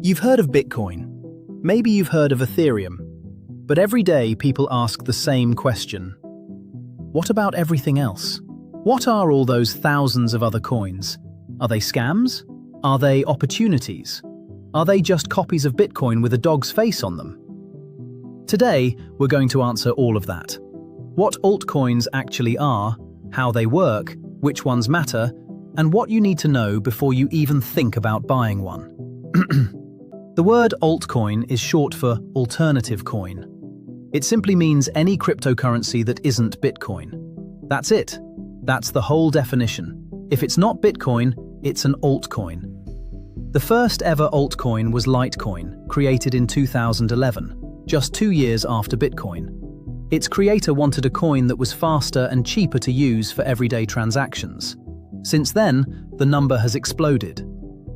You've heard of Bitcoin. Maybe you've heard of Ethereum. But every day people ask the same question. What about everything else? What are all those thousands of other coins? Are they scams? Are they opportunities? Are they just copies of Bitcoin with a dog's face on them? Today, we're going to answer all of that. What altcoins actually are, how they work, which ones matter, and what you need to know before you even think about buying one. The word altcoin is short for alternative coin. It simply means any cryptocurrency that isn't Bitcoin. That's it. That's the whole definition. If it's not Bitcoin, it's an altcoin. The first ever altcoin was Litecoin, created in 2011, just 2 years after Bitcoin. Its creator wanted a coin that was faster and cheaper to use for everyday transactions. Since then, the number has exploded.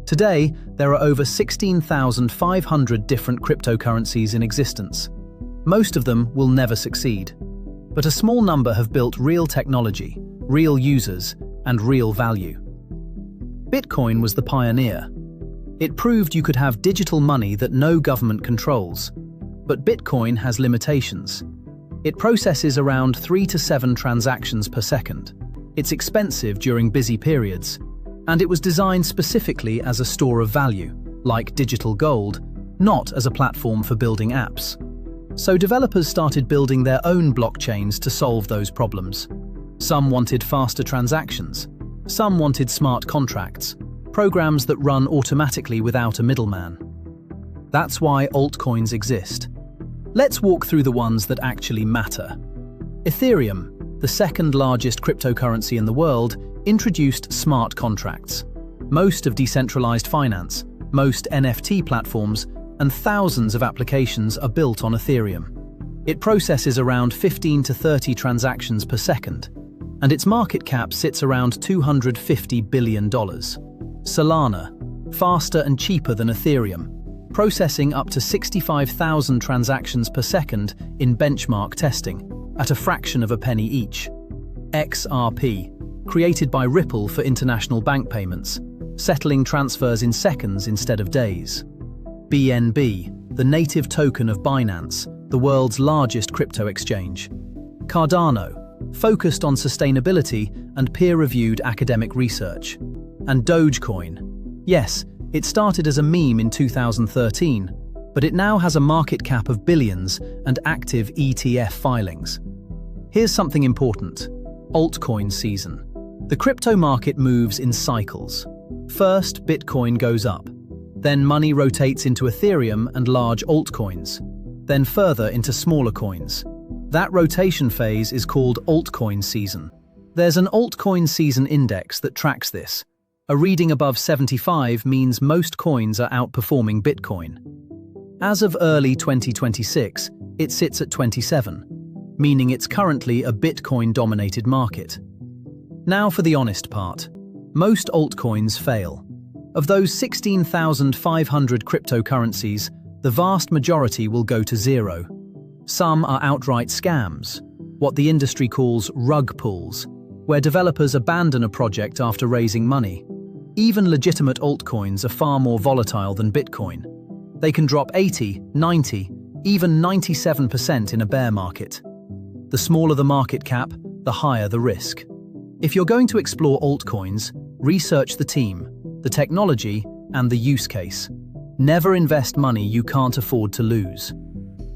Today, there are over 16,500 different cryptocurrencies in existence. Most of them will never succeed. But a small number have built real technology, real users, and real value. Bitcoin was the pioneer. It proved you could have digital money that no government controls. But Bitcoin has limitations. It processes around 3 to 7 transactions per second. It's expensive during busy periods. And it was designed specifically as a store of value, like digital gold, not as a platform for building apps. So developers started building their own blockchains to solve those problems. Some wanted faster transactions. Some wanted smart contracts, programs that run automatically without a middleman. That's why altcoins exist. Let's walk through the ones that actually matter. Ethereum, the second largest cryptocurrency in the world, introduced smart contracts. Most of decentralized finance, most NFT platforms, and thousands of applications are built on Ethereum. It processes around 15 to 30 transactions per second, and its market cap sits around $250 billion. Solana, faster and cheaper than Ethereum, processing up to 65,000 transactions per second in benchmark testing, at a fraction of a penny each. XRP, created by Ripple for international bank payments, settling transfers in seconds instead of days. BNB, the native token of Binance, the world's largest crypto exchange. Cardano, focused on sustainability and peer-reviewed academic research. And Dogecoin. Yes, it started as a meme in 2013, but it now has a market cap of billions and active ETF filings. Here's something important. Altcoin season. The crypto market moves in cycles. First, Bitcoin goes up. Then money rotates into Ethereum and large altcoins. Then further into smaller coins. That rotation phase is called altcoin season. There's an altcoin season index that tracks this. A reading above 75 means most coins are outperforming Bitcoin. As of early 2026, it sits at 27, meaning it's currently a Bitcoin-dominated market. Now for the honest part. Most altcoins fail. Of those 16,500 cryptocurrencies, the vast majority will go to zero. Some are outright scams, what the industry calls rug pulls, where developers abandon a project after raising money. Even legitimate altcoins are far more volatile than Bitcoin. They can drop 80, 90, even 97% in a bear market. The smaller the market cap, the higher the risk. If you're going to explore altcoins, research the team, the technology, and the use case. Never invest money you can't afford to lose.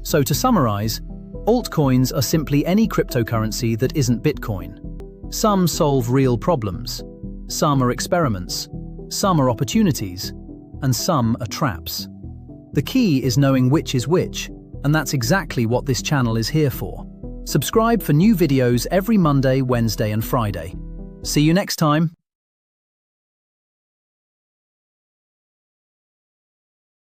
So to summarize, altcoins are simply any cryptocurrency that isn't Bitcoin. Some solve real problems. Some are experiments. Some are opportunities. And some are traps. The key is knowing which is which, and that's exactly what this channel is here for. Subscribe for new videos every Monday, Wednesday, and Friday. See you next time.